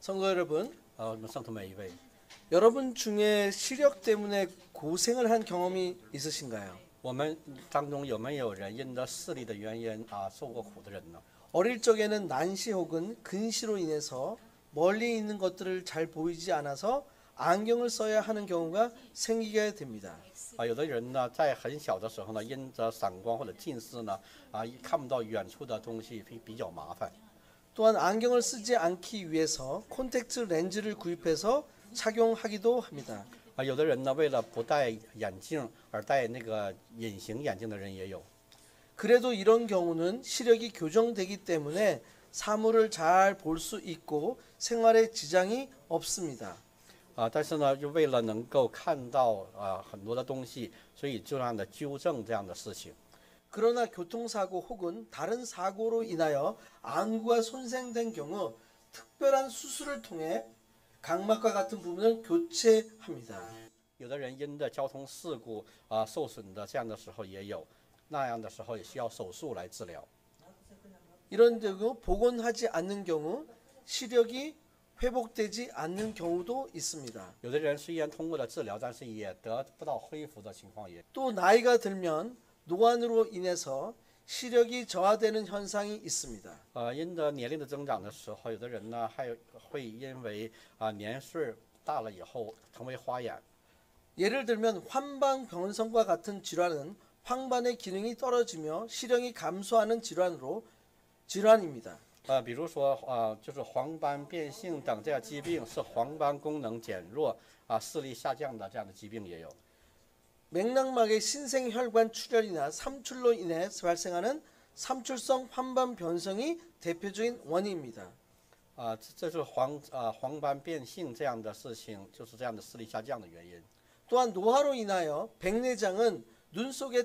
성도 여러분, 上头每一位， 여러분 중에 시력 때문에 고생을 한 경험이 있으신가요? 我们当中有没有人因着视力的原因受过苦的人呢？ 어릴 적에는 난시 혹은 근시로 인해서 멀리 있는 것들을 잘 보이지 않아서 안경을 써야 하는 경우가 생기게 됩니다. 有的人呢，在很小的时候呢，因着散光或者近视呢，看不到远处的东西，比较麻烦。 또한 안경을 쓰지 않기 위해서 콘택트 렌즈를 구입해서 착용하기도 합니다. 有的人呢，为了不戴眼镜而戴那个隐形眼镜的人也有。 그래도 이런 경우는 시력이 교정되기 때문에 사물을 잘 볼 수 있고 생활에 지장이 없습니다. 但是呢，就为了能够看到很多的东西，所以就让的纠正这样的事情。 그러나 교통사고 혹은 다른 사고로 인하여 안구가 손상된 경우 특별한 수술을 통해 각막과 같은 부분을 교체합니다. 有的人因着交通事故受损的这样的时候也有，那样的时候也需要手术来治疗。 이런 경우 복원하지 않는 경우 시력이 회복되지 않는 경우도 있습니다. 有的人虽然通过了治疗，但是也得不到恢复的情况也。 또 나이가 들면 노안으로 인해서 시력이 저하되는 현상이 있습니다. 因着年龄的增长的时候，有的人呢还会因为年岁大了以后成为花眼。 예를 들면 환방변성과 같은 질환은 황반의 기능이 떨어지며 시력이 감소하는 질환입니다. 比如说就是黄斑变性等这样疾病是黄斑功能减弱视力下降的这样的疾病也有。 맥락막의 신생혈관 출혈이나 삼출로 인해 발생하는 삼출성 환반 변성이 대표적인 원인입니다. 这是黄斑变性这样的事情，就是这样的视力下降的原因。 또한 노화로 인하여 백내장은 눈 속에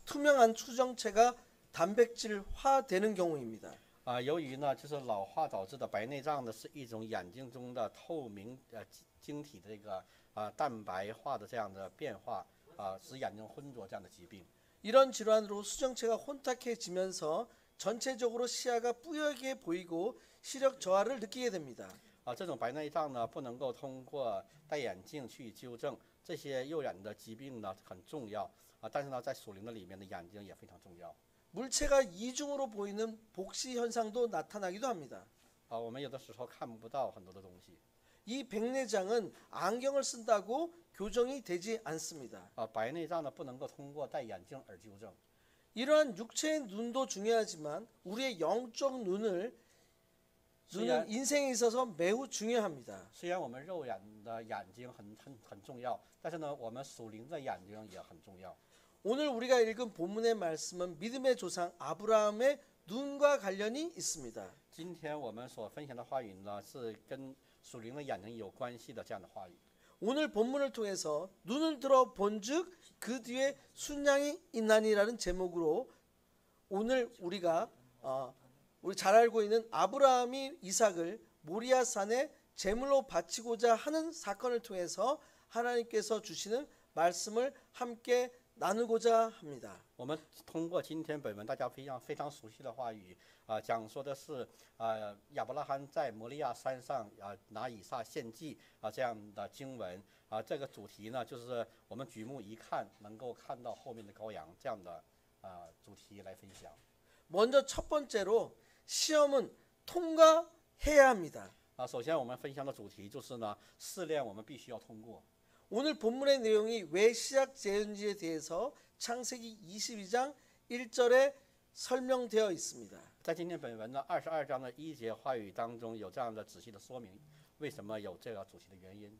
투명한 수정체가 단백질화되는 경우입니다. 由于呢，就是老化导致的白内障呢，是一种眼睛中的透明晶体的这个蛋白化的这样的变化，使眼睛浑浊这样的疾病。 이런 질환으로 수정체가 혼탁해지면서 전체적으로 시야가 뿌옇게 보이고 시력 저하를 느끼게 됩니다. 这种白内障呢，不能够通过戴眼镜去纠正。这些诱染的疾病呢很重要但是呢，在属灵的里面的眼睛也非常重要。 물체가 이중으로 보이는 복시 현상도 나타나기도 합니다. 我们有的时候看不到很多的东西。 이 백내장은 안경을 쓴다고 교정이 되지 않습니다. 白内障呢不能够通过戴眼镜而纠正。 이러한 육체의 눈도 중요하지만 우리의 영적 눈은 인생에 있어서 매우 중요합니다. 虽然我们肉眼的眼睛很重要，但是呢，我们属灵的眼睛也很重要。 오늘 우리가 읽은 본문의 말씀은 믿음의 조상 아브라함의 눈과 관련이 있습니다. 今天我们所分享的话语呢，是跟属灵的眼睛有关系的这样的话语。 오늘 본문을 통해서 눈을 들어 본즉 그 뒤에 순양이 있나니라는 제목으로 오늘 우리가 우리 잘 알고 있는 아브라함이 이삭을 모리아 산에 제물로 바치고자 하는 사건을 통해서 하나님께서 주시는 말씀을 함께 나누고자 합니다. 我们通过今天本文大家非常熟悉的话语讲说的是亚伯拉罕在摩利亚山上拿以撒献祭这样的经文这个主题呢，就是我们举目一看能够看到后面的羔羊这样的主题来分享。 먼저 첫 번째로 시험은 통과해야 합니다. 首先我们分享的主题就是呢，试炼我们必须要通过。 오늘 본문의 내용이 왜 시작되는지에 대해서 창세기 22장 1절에 설명되어 있습니다. 在今天本文的22章的1节话语当中有这样的仔细的说明，为什么有这个主题的原因。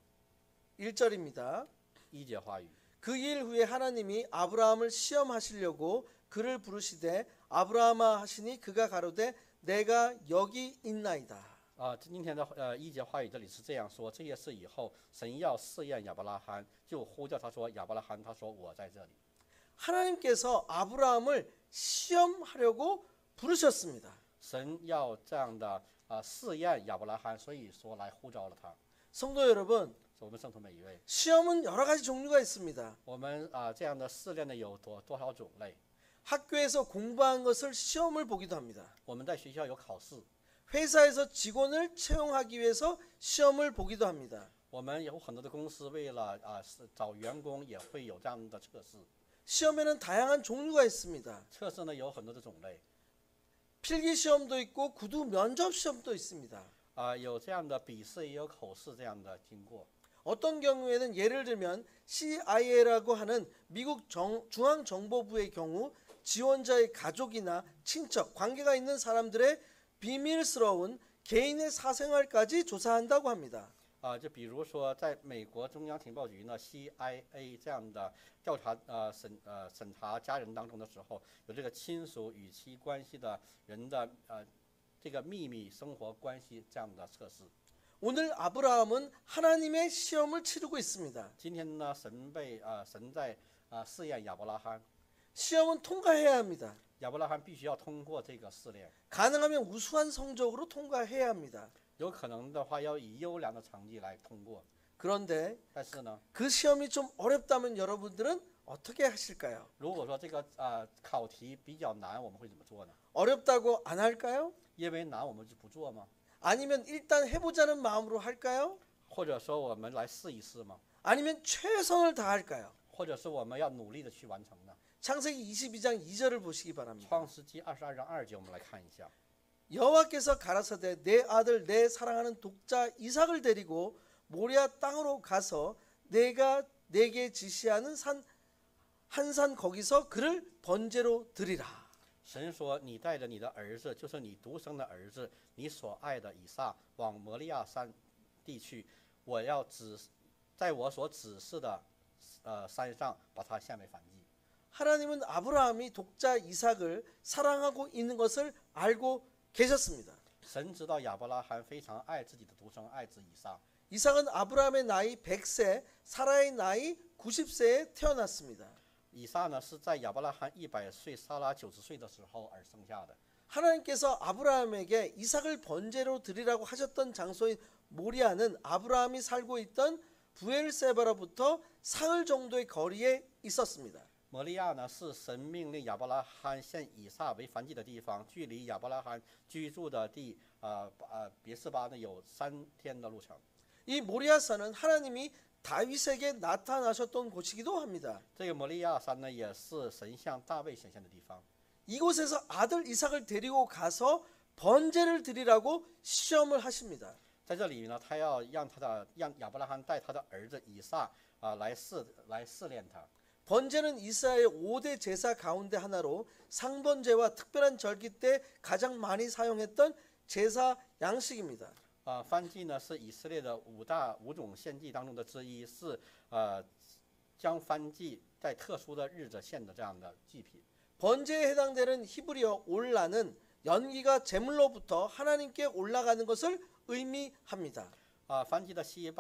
1절입니다. 1节话语。 그 일 후에 하나님이 아브라함을 시험하시려고 그를 부르시되 아브라함아 하시니 그가 가로되 내가 여기 있나이다. 今天的1节话语这里是这样说：这些事以后，神要试验亚伯拉罕，就呼叫他说：“亚伯拉罕，他说我在这里。” 하나님께서 아브라함을 시험하려고 부르셨습니다. 神要这样的试验亚伯拉罕，所以说来呼召了他。 성도 여러분, 我们圣徒每一位， 시험은 여러 가지 종류가 있습니다. 我们这样的试炼呢有多少种类？ 학교에서 공부한 것을 시험을 보기도 합니다. 我们在学校有考试， 회사에서 직원을 채용하기 위해서 시험을 보기도 합니다. 我们有很多的公司为了找员工也会有这样的测试， 시험에는 다양한 종류가 있습니다. 测试呢有很多的种类， 필기 시험도 있고 구두 면접 시험도 있습니다. 有这样的笔试也有口试这样的经过。 어떤 경우에는 예를 들면 CIA라고 하는 미국 중앙정보부의 경우 지원자의 가족이나 친척, 관계가 있는 사람들의 비밀스러운 개인의 사생활까지 조사한다고 합니다. 就比如说，在美国中央情报局呢 CIA 这样的调查审查家人当中的时候，有这个亲属与其关系的人的这个秘密生活关系这样的测试。 오늘 아브라함은 하나님의 시험을 치르고 있습니다. 今天呢，神在试验亚伯拉罕， 시험은 통과해야 합니다. 亚伯拉罕必须要通过这个试炼， 가능하면 우수한 성적으로 통과해야 합니다. 有可能的话要以优良的成绩来通过。 그런데 但是呢， 그 시험이 좀 어렵다면 여러분들은 어떻게 하실까요? 如果说这个考题比较难，我们会怎么做呢？ 어렵다고 안 할까요? 因为难我们就不做吗？ 아니면 일단 해보자는 마음으로 할까요? 或者说我们来试一试吗？ 아니면 최선을 다할까요? 或者是我们要努力的去完成呢？ 창세기 22장 2절을 보시기 바랍니다. 创世纪22章2节，我们来看一下。 여호와께서 가라사대 내 아들 내 사랑하는 독자 이삭을 데리고 모리아 땅으로 가서 내가 내게 지시하는 한 산 거기서 그를 번제로 드리라. 神说：“你带着你的儿子，就是你独生的儿子，你所爱的以撒，往摩利亚山地去。我要在我所指示的山上把他献为燔祭。” 하나님은 아브라함이 독자 이삭을 사랑하고 있는 것을 알고 계셨습니다. 神知道亚伯拉罕非常爱自己的独生爱子以撒。 이삭은 아브라함의 나이 100세, 사라의 나이 90세에 태어났습니다. 以撒呢是在亚伯拉罕100岁、撒拉90岁的时候而生下的。 하나님께서 아브라함에게 이삭을 번제로 드리라고 하셨던 장소인 모리아는 아브라함이 살고 있던 부엘세바로부터 사흘 정도의 거리에 있었습니다. 摩利亚呢是神命令亚伯拉罕献以撒为燔祭的地方，距离亚伯拉罕居住的地别是巴呢有3天的路程。 이 모리아산은 하나님이 다윗에게 나타나셨던 곳이기도 합니다. 这个摩利亚山呢，也是神向大卫显现的地方。 이곳에서 아들 이삭을 데리고 가서 번제를 드리라고 시험을 하십니다. 在这里呢，他要让亚伯拉罕带他的儿子以撒来试炼他。 번제는 이스라엘 5대 제사 가운데 하나로 상번제와 특별한 절기 때 가장 많이 사용했던 제사 양식입니다. 燔祭呢是以色列的五种献祭当中的之一，是将燔祭在特殊的日子献的这样的祭品。 번제에 해당되는 히브리어 올라는 연기가 제물로부터 하나님께 올라가는 것을 의미합니다. 燔祭的希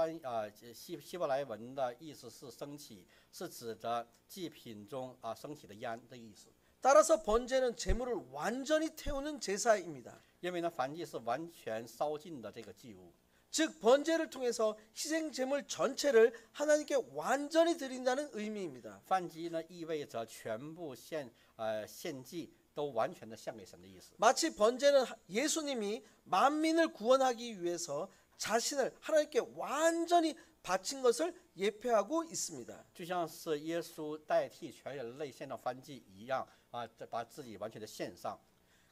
伯来文的意思是升起，是指着祭品中升起的烟的意思。 따라서 번제는 제물을 완전히 태우는 제사입니다. 因为呢，燔祭是完全烧尽的这个祭物。 즉 번제를 통해서 희생 제물 전체를 하나님께 완전히 드린다는 의미입니다. 燔祭呢意味着全部献祭都完全的献给神的意思。 마치 번제는 예수님이 만민을 구원하기 위해서 자신을 하나님께 완전히 바친 것을 예표하고 있습니다. 就像是耶稣代替全人类献上燔祭一样把自己完全的献上。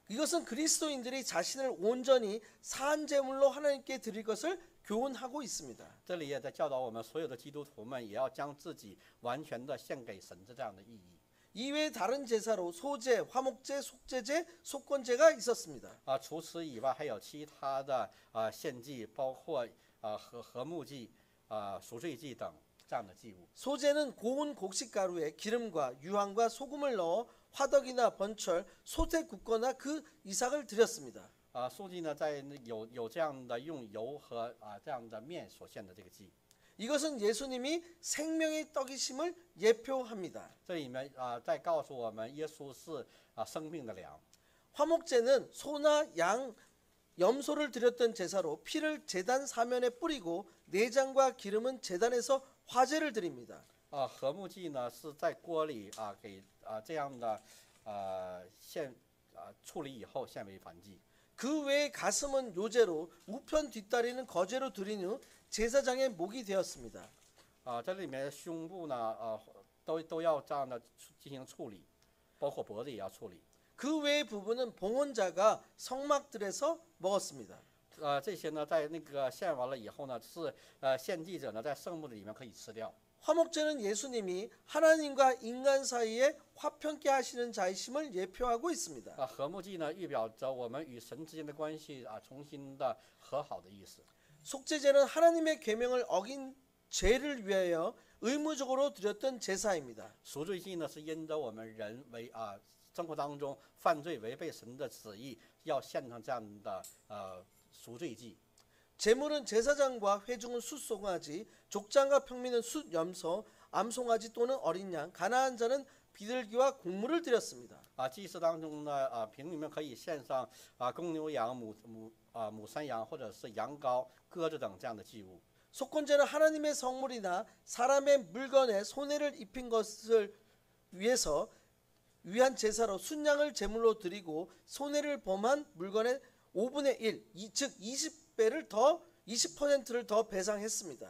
이것은 그리스도인들이 자신을 온전히 산 제물로 하나님께 드릴 것을 교훈하고 있습니다. 这里也在教导我们所有的基督徒们，也要将自己完全的献给神的这样的意义。 이외에 다른 제사로 소제, 화목제, 속죄제, 속건제가 있었습니다. 除此以外，还有其他的献祭，包括和睦祭、赎罪祭等这样的祭物。 소제는 고운 곡식 가루에 기름과 유황과 소금을 넣어 화덕이나 번철, 솥에 굽거나 그 이삭을 드렸습니다. 素祭呢，在有这样的用油和这样的面所献的这个祭。 이것은 예수님이 생명의 떡이심을 예표합니다. 这里面在告诉我们，耶稣是生命的粮。 화목제는 소나 양, 염소를 드렸던 제사로 피를 제단 사면에 뿌리고 내장과 기름은 제단에서 화제를 드립니다. 和睦祭呢是在锅里给这样的处理以后献为燔祭。그 외에 가슴은 요제로 우편 뒷다리는 거제로 드린 후 제사장의 목이 되었습니다. 这里面胸部呢，都要这样的进行处理，包括脖子也要处理。 그 외의 부분은 봉헌자가 성막들에서 먹었습니다. 这些呢，在那个献完了以后呢，是献祭者呢在圣墓的里面可以吃掉。 화목제는 예수님이 하나님과 인간 사이에 화평케 하시는 자이심을 예표하고 있습니다. 和睦祭呢，预表着我们与神之间的关系重新的和好的意思。 속죄제는 하나님의 계명을 어긴 죄를 위하여 의무적으로 드렸던 제사입니다. 赎罪祭呢，是因着我们人生活当中犯罪违背神的旨意，要献上这样的赎罪祭。 제물은 제사장과 회중은 숫송아지, 족장과 평민은 숫염소, 암송아지 또는 어린 양, 가난한 자는 비둘기와 곡물을 드렸습니다. 祭祀当中呢，平民们可以献上公牛羊、母山羊或者是羊羔、鸽子等这样的祭物。 속건제는 하나님의 성물이나 사람의 물건에 손해를 입힌 것을 위한 제사로 순양을 제물로 드리고 손해를 범한 물건의 5분의 1, 즉 20%를 더 배상했습니다.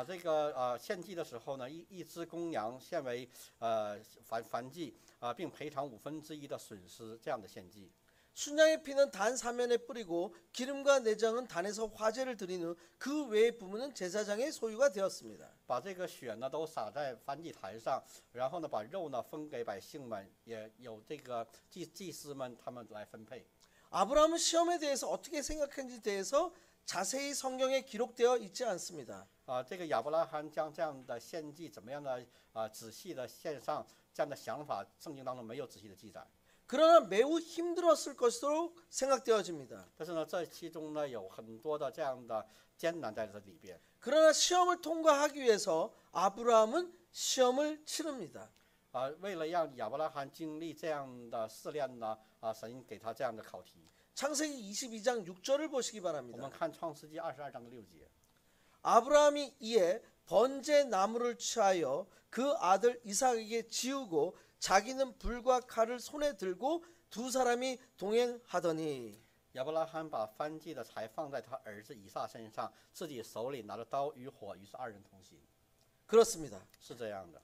这个献祭的时候呢，一只公羊献为燔祭并赔偿1/5的损失，这样的献祭。 순양의 피는 단 사면에 뿌리고 기름과 내장은 단에서 화제를 드린 후 그 외의 부분은 제사장의 소유가 되었습니다. 把这个血呢都撒在燔祭台上，然后呢把肉呢分给百姓们，也有这个祭司们他们来分配。 아브라함은 시험에 대해서 어떻게 생각했는지 대해서 자세히 성경에 기록되어 있지 않습니다. 这个亚伯拉罕将这样的献祭怎么样的仔细的献上，这样的想法，圣经当中没有仔细的记载。 그러나 매우 힘들었을 것으로 생각되어집니다. 但是呢，这其中呢有很多的这样的艰难在这里边。 그러나 시험을 통과하기 위해서 아브라함은 시험을 치릅니다. 为了让亚伯拉罕经历这样的试炼呢，神给他这样的考题。 창세기 22장 6절을 보시기 我 바랍니다. 们看创世纪22章的6节。 아브라함이 이에 번제 나무를 취하여 그 아들 이삭에게 지우고 자기는 불과 칼을 손에 들고 두 사람이 동행하더니 亚伯拉罕把燔祭的柴放在他儿子以撒身上，自己手里拿着刀与火，于是二人同行。 그렇습니다. 是这样的。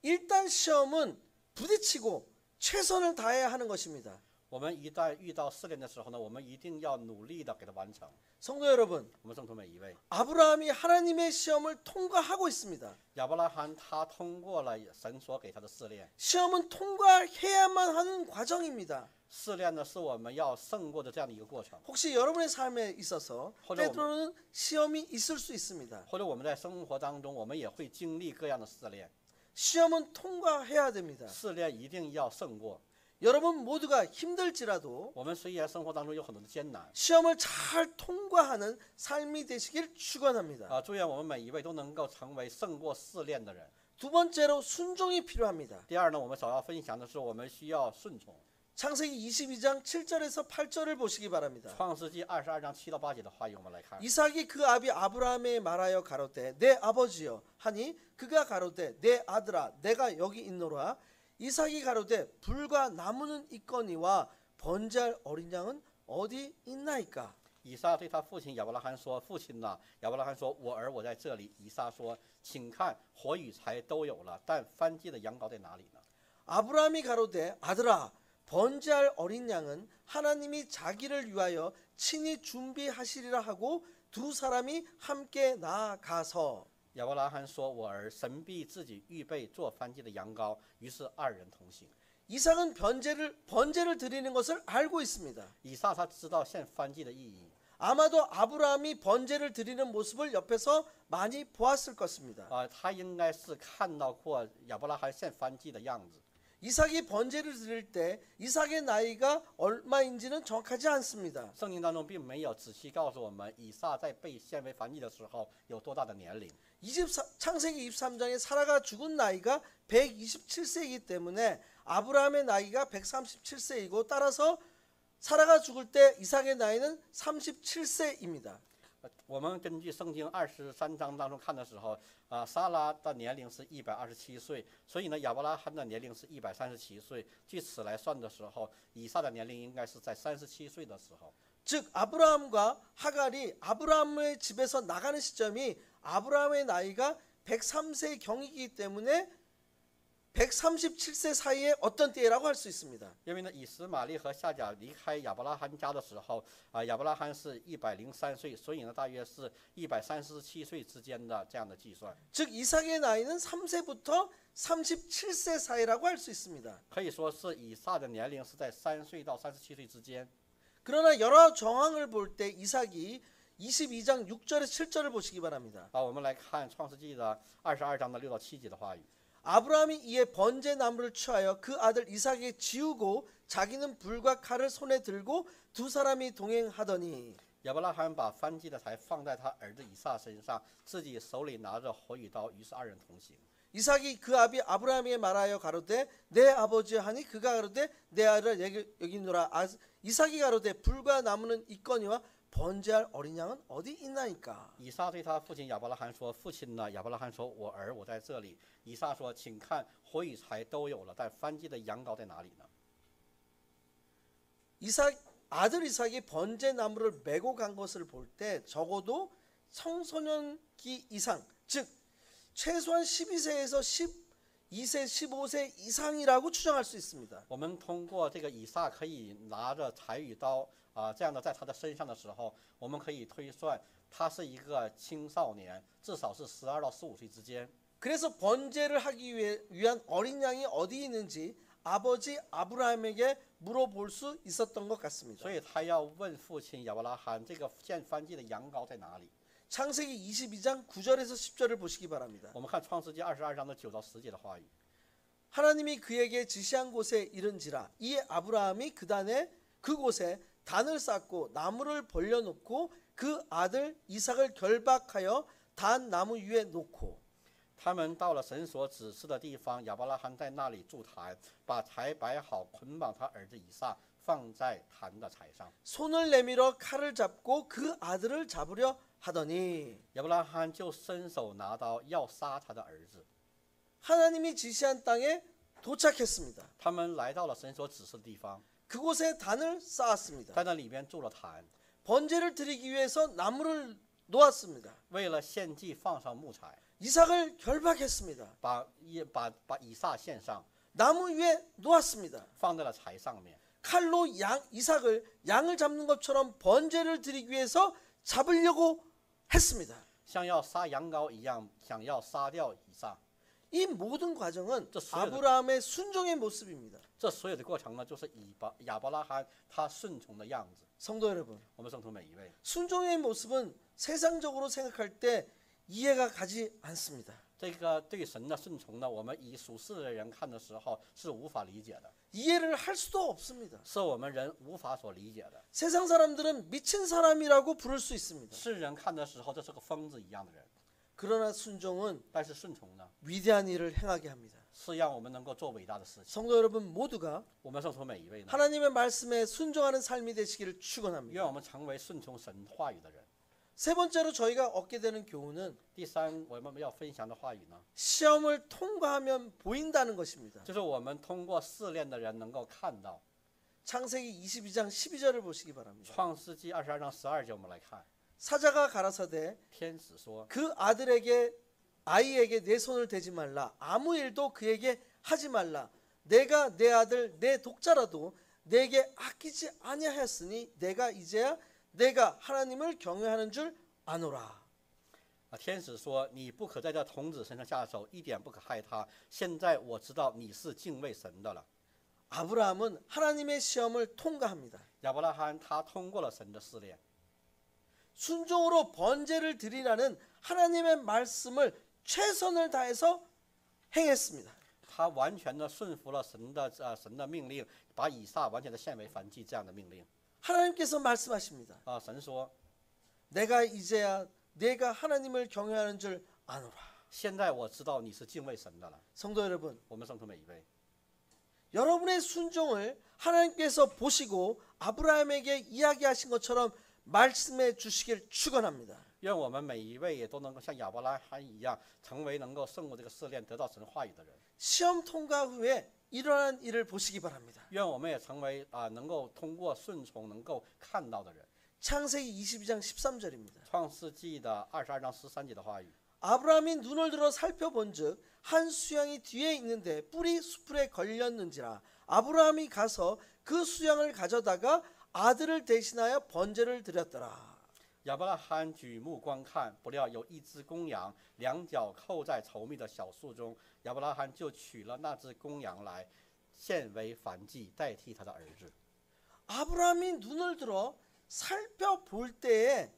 일단 시험은 부딪히고 최선을 다해야 하는 것입니다. 我们一旦遇到试炼的时候呢，我们一定要努力的给它完成。 성도 여러분, 我们圣徒每一位， 아브라함이 하나님의 시험을 통과하고 있습니다. 亚伯拉罕他通过了神所给他的试炼。 시험은 통과해야만 하는 과정입니다. 试炼呢，是我们要胜过的这样的一个过程。 혹시 여러분의 삶에 있어서 때로는 시험이 있을 수 있습니다. 或者我们在生活当中，我们也会经历各样的试炼。 시험은 통과해야 됩니다. 试炼一定要胜过。 여러분 모두가 힘들지라도 我们虽然生活当中有很多的艰难， 시험을 잘 통과하는 삶이 되시길 축원합니다. 祝愿我们每一位都能够成为胜过试炼的人。 두 번째로 순종이 필요합니다. 第二呢，我们首要分享的是，我们需要顺从。 창세기 22장 7절에서 8절을 보시기 바랍니다. 创世纪22章7到8节的话语，我们来看。 이삭이 그 아비 아브라함에 말하여 가로되 내 아버지여 하니 그가 가로되 내 아들아 내가 여기 있노라. 이삭이 가로되 불과 나무는 있거니와 번제할 어린 양은 어디 있나이까? 以撒对他父亲亚伯拉罕说：“父亲呐！”亚伯拉罕说：“我儿，我在这里。”以撒说：“请看，火与柴都有了，但燔祭的羊羔在哪里呢？” 아브라함이 가로되 아들아 번제할 어린 양은 하나님이 자기를 위하여 친히 준비하시리라 하고 두 사람이 함께 나아가서 亚伯拉罕说：“我儿，神必自己预备做燔祭的羊羔。”于是二人同行。 이삭은 번제를 드리는 것을 알고 있습니다. 以撒他知道献燔祭的意义。 아마도 아브라함이 번제를 드리는 모습을 옆에서 많이 보았을 것입니다. 他应该是看到过亚伯拉罕献燔祭的样子。 이삭이 번제를 드릴 때 이삭의 나이가 얼마인지는 정확하지 않습니다. 圣经当中并没有仔细告诉我们以撒在被献为燔祭的时候有多大的年龄。 창세기 23장에 사라가 죽은 나이가 127세이기 때문에 아브라함의 나이가 137세이고 따라서 사라가 죽을 때 이삭의 나이는 37세입니다. 我们根据圣经23章当中看的时候，撒拉的年龄是127岁，所以呢，亚伯拉罕的年龄是137岁。据此来算的时候，以撒的年龄应该是在37岁的时候。즉 아브라함과 하갈이 아브라함의 집에서 나가는 시점이 아브라함의 나이가 103세 경이기 때문에 137세 사이에 어떤 때라고 할 수 있습니다. 因为呢，以实玛利和夏甲离开亚伯拉罕家的时候，亚伯拉罕是103岁，所以呢，大约是137岁之间的这样的计算。 즉 이삭의 나이는 3세부터 37세 사이라고 할 수 있습니다. 可以说是以撒的年龄是在3岁到37岁之间。 그러나 여러 정황을 볼 때 이삭이 22장 6절에서 7절을 보시기 바랍니다. 我们来看创世纪的22章的6到7节的话语。 아브라함이 이에 번제 나무를 취하여 그 아들 이삭에게 지우고 자기는 불과 칼을 손에 들고 두 사람이 동행하더니 亚伯拉罕把燔祭的柴放在他儿子以撒身上，自己手里拿着火与刀，于是二人同行。 이삭이 그 아비 아브라함에게 말하여 가로되 내 아버지 하니 그가 가로되 내 아들을 여기노라. 이삭이 가로되 불과 나무는 있거니와 번제할 어린 양은 어디 있나이까. 以撒对他父亲亚伯拉罕说：“父亲呢？”亚伯拉罕说：“我儿，我在这里。”以撒说：“请看，火与柴都有了，但燔祭的羊羔在哪里呢？” 아들 이삭이 번제 나무를 메고 간 것을 볼 때 적어도 청소년기 이상, 즉 최소한 12세에서 12세, 15세 이상이라고 추정할 수 있습니다. 我们通过这个以撒可以拿着柴与刀这样的在他的身上的时候，我们可以推算他是一个青少年，至少是12到15岁之间。 그래서 번제를 하기 위한 어린 양이 어디 있는지 아버지 아브라함에게 물어볼 수 있었던 것 같습니다. 所以他要问父亲亚伯拉罕，这个献燔祭的羊羔在哪里？ 창세기 22장 9절에서 10절을 보시기 바랍니다. 我们看创世纪22章的9到10节的话语。 하나님이 그에게 지시한 곳에 이른지라 이에 아브라함이 그곳에 단을 쌓고 나무를 벌려놓고 그 아들 이삭을 결박하여 단 나무 위에 놓고 他们到了神所指示的地方，亚伯拉罕在那里筑坛，把柴摆好，捆绑他儿子以撒，放在坛的柴上。 손을 내밀어 칼을 잡고 그 아들을 잡으려 하더니 亚伯拉罕就伸手拿刀要杀他的儿子。 하나님이 지시한 땅에 도착했습니다. 他们来到了神所指示的地方， 그곳에 단을 쌓았습니다. 在那里边筑了坛， 번제를 드리기 위해서 나무를 놓았습니다. 为了献祭放上木材， 이삭을 결박했습니다. 把以撒献上， 나무 위에 놓았습니다. 放在了柴上面， 칼로 이삭을 양을 잡는 것처럼 번제를 드리기 위해서 잡으려고 했습니다. 像要杀羊羔一样，想要杀掉以撒。 이 모든 과정은 저 수요일- 아브라함의 순종의 모습입니다. 这所有的过程呢，就是亚伯拉罕他顺从的样子。 성도 여러분, 我们圣徒每一位， 순종의 모습은 세상적으로 생각할 때 이해가 가지 않습니다. 这个对神的顺从呢，我们以属世的人看的时候是无法理解的， 이해를 할 수도 없습니다. 是我们人无法所理解的。 세상 사람들은 미친 사람이라고 부를 수 있습니다. 世人看的时候，这是个疯子一样的人， 그러나 순종은 但是顺从呢， 위대한 일을 행하게 합니다. 是让我们能够做伟大的事情。 성도 여러분 모두가 我们圣徒每一位呢， 하나님의 말씀에 순종하는 삶이 되시기를 축원합니다. 愿我们成为顺从神话语的人。 세 번째로 저희가 얻게 되는 교훈은 第三，我们要分享的话语呢， 시험을 통과하면 보인다는 것입니다. 就是我们通过试炼的人能够看到。 창세기 22장 12절을 보시기 바랍니다. 创世纪22章12节，我们来看， 사자가 가라사대 天使说， 그 아이에게 내 손을 대지 말라. 아무 일도 그에게 하지 말라. 내가 내 아들 내 독자라도 내게 아끼지 아니하였으니 내가 이제야 내가 하나님을 경외하는 줄 아노라. 天使说：“你不可在这童子身上下手，一点不可害他。现在我知道你是敬畏神的了。” 아브라함은 하나님의 시험을 통과합니다. 亚伯拉罕他通过了神的试炼， 순종으로 번제를 드리라는 하나님의 말씀을 최선을 다해서 행했습니다. 他完全的顺服了神的命令，把以撒完全的献为燔祭这样的命令。 하나님께서 말씀하십니다. 神说 내가 이제야 내가 하나님을 경외하는 줄 아노라. 现在我知道你是敬畏神的了。 성도 여러분, 我们圣徒每一位， 여러분의 순종을 하나님께서 보시고 아브라함에게 이야기하신 것처럼 말씀해 주시길 축원합니다. 愿我们每一位也都能够像亚伯拉罕一样，成为能够胜过这个试炼、得到神话语的人。 시험 통과 후에 일어난 일을 보시기 바랍니다. 愿我们也成为能够通过顺从能够看到的人。 창세기 22장 13절입니다. 创世纪的22章13节的话语。 아브라함이 눈을 들어 살펴본즉 한 수양이 뒤에 있는데 뿔이 수풀에 걸렸는지라 아브라함이 가서 그 수양을 가져다가 아들을 대신하여 번제를 드렸더라. 亚伯拉罕举目观看，不料有一只公羊，两脚扣在稠密的小树中。亚伯拉罕就取了那只公羊来，献为燔祭，代替他的儿子。 아브라함이 눈을 들어 살펴볼 때에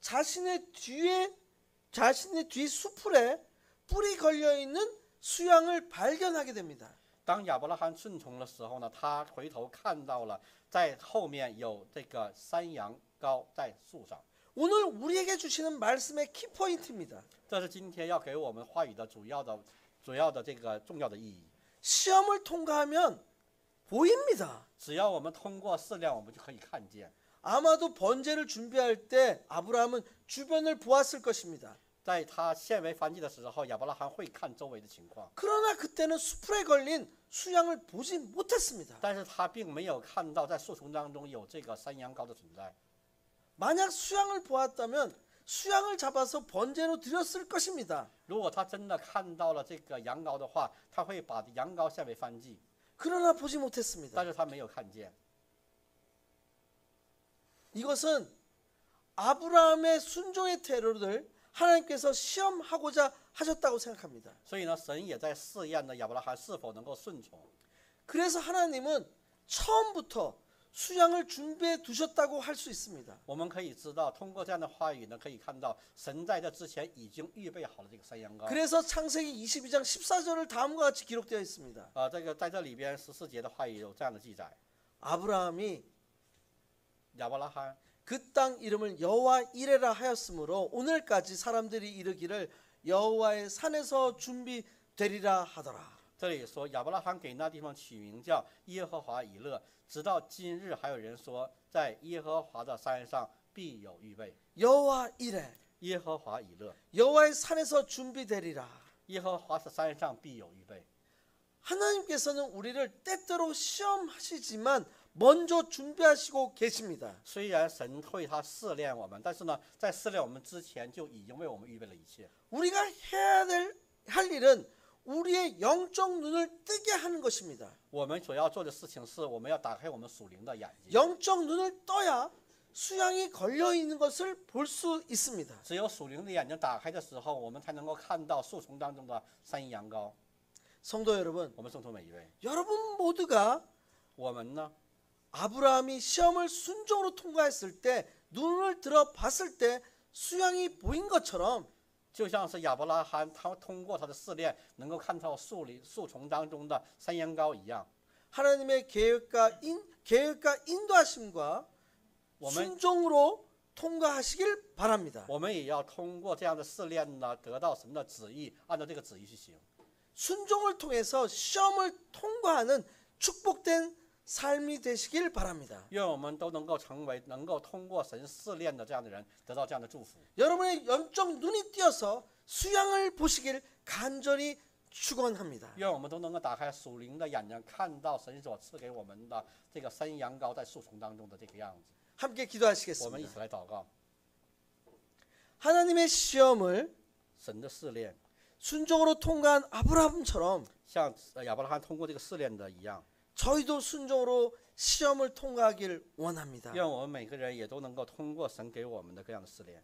자신의 뒤 수풀에 뿔이 걸려 있는 수양을 발견하게 됩니다. 当亚伯拉罕顺从的时候呢，他回头看到了在后面有这个山羊羔在树上。 오늘 우리에게 주시는 말씀의 키포인트입니다. 这是今天要给我们话语的主要的这个重要的意义。 시험을 통과하면 보입니다. 只要我们通过试炼，我们就可以看见。 아마도 번제를 준비할 때 아브라함은 주변을 보았을 것입니다. 在他献为燔祭的时候，亚伯拉罕会看周围的情况， 그러나 그때는 수풀에 걸린 수양을 보지 못했습니다. 但是他并没有看到在树丛当中有这个山羊羔的存在。 만약 수양을 보았다면 수양을 잡아서 번제로 드렸을 것입니다. 如果他真的看到了这个羊羔的话，他会把羊羔献为燔祭， 그러나 보지 못했습니다. 但是他没有看见。 이것은 아브라함의 순종의 태도를 하나님께서 시험하고자 하셨다고 생각합니다. 所以呢，神也在试验呢亚伯拉罕是否能够顺从。 그래서 하나님은 처음부터 수양을 준비해 두셨다고 할 수 있습니다. 我们可以知道，通过这样的话语呢，可以看到神在这之前已经预备好了这个山羊羔。 그래서 창세기 22장 14절을 다음과 같이 기록되어 있습니다. 这个在这里边14节的话语有这样的记载： 아브라함이 亚伯拉罕 그 땅 이름을 여호와 이레라 하였으므로 오늘까지 사람들이 이르기를 여호와의 산에서 준비되리라 하더라. 这里说亚伯拉罕给那地方取名叫耶和华以勒，直到今日还有人说，在耶和华的山上必有预备。 여호와 이레 耶和华以勒， 여호와의 산에서 준비되리라. 耶和华的山上必有预备。 하나님께서는 우리를 때때로 시험하시지만 먼저 준비하시고 계십니다. 虽然神会他试炼我们，但是呢，在试炼我们之前就已经为我们预备了一切。 우리가 할 일은 우리의 영적 눈을 뜨게 하는 것입니다. 我们所要做的事情是，我们要打开我们属灵的眼睛。 영적 눈을 떠야 수양이 걸려 있는 것을 볼 수 있습니다. 只有属灵的眼睛打开的时候，我们才能够看到树丛当中的山羊羔。 성도 여러분, 我们圣徒每一位， 여러분 모두가 我们呢， 아브라함이 시험을 순종으로 통과했을 때 눈을 들어 봤을 때 수양이 보인 것처럼 就像是亚伯拉罕，他通过他的试炼，能够看到树丛当中的山羊羔一样。 하나님의 계획과 인도하심과 我们 순종으로 통과하시길 바랍니다. 我们也要通过这样的试炼呢，得到神的旨意，按照这个旨意去行。 순종을 통해서 시험을 통과하는 축복된 삶이 되시길 바랍니다. 愿我们都能够成为能够通过神试炼的这样的人，得到这样的祝福。 여러분의 영적 눈이 띄어서 수양을 보시길 간절히 축원합니다. 愿我们都能够打开属灵的眼睛，看到神所赐给我们的这个山羊羔在树丛当中的这个样子。 함께 我们一 기도하시겠습니다. 起来祷告， 하나님의 시험을 神的试炼， 순종으로 통과한 아브라함처럼 像亚伯拉罕通过这个试炼的一样。 저희도 순종으로 시험을 통과하길 원합니다. 愿我们每个人也都能够通过神给我们的各样的试炼，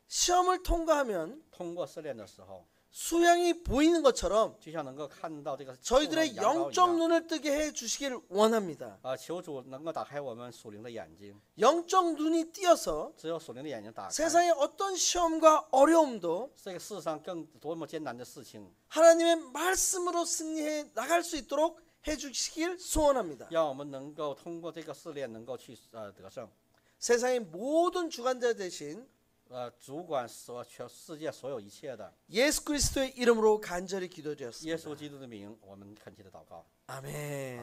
시험을 통과하면 通过试炼的时候， 수양이 보이는 것처럼 就像能够看到这个 저희들의 羊羔一 영적 样。 눈을 뜨게 해 주시길 원합니다. 求主能够打开我们属灵的眼睛， 영적 눈이 띄어서 只有属灵的眼睛打开， 세상의 어떤 시험과 어려움도 这个世上更多么艰难的事情， 하나님의 말씀으로 승리해 나갈 수 있도록 해 주시길 소원합니다. 让我们能够通过这个试炼能够去得胜。 세상의 모든 주관자 되신 主管全世界所有一切的 예수 그리스도의 이름으로 간절히 기도드렸습니다. 耶稣基督的名，我们恳切的祷告。 아멘.